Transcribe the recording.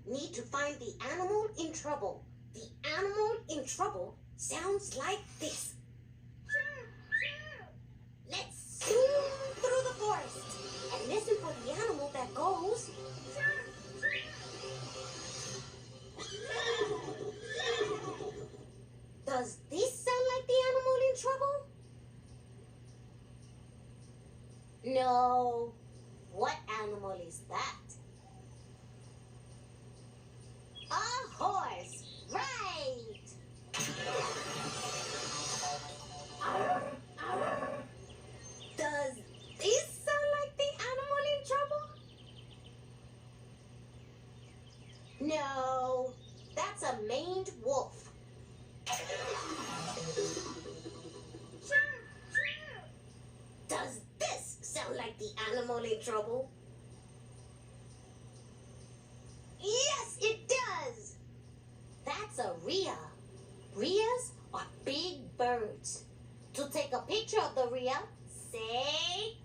need to find the animal in trouble. The animal in trouble sounds like this. Let's zoom through the forest and listen for the animal that goes. Does this sound like the animal in trouble? No. What animal is that? A horse, right! Does this sound like the animal in trouble? No, that's a maned wolf. Does this sound like the animal in trouble? Yes, it does. That's a Rhea. Rheas are big birds. To take a picture of the Rhea, say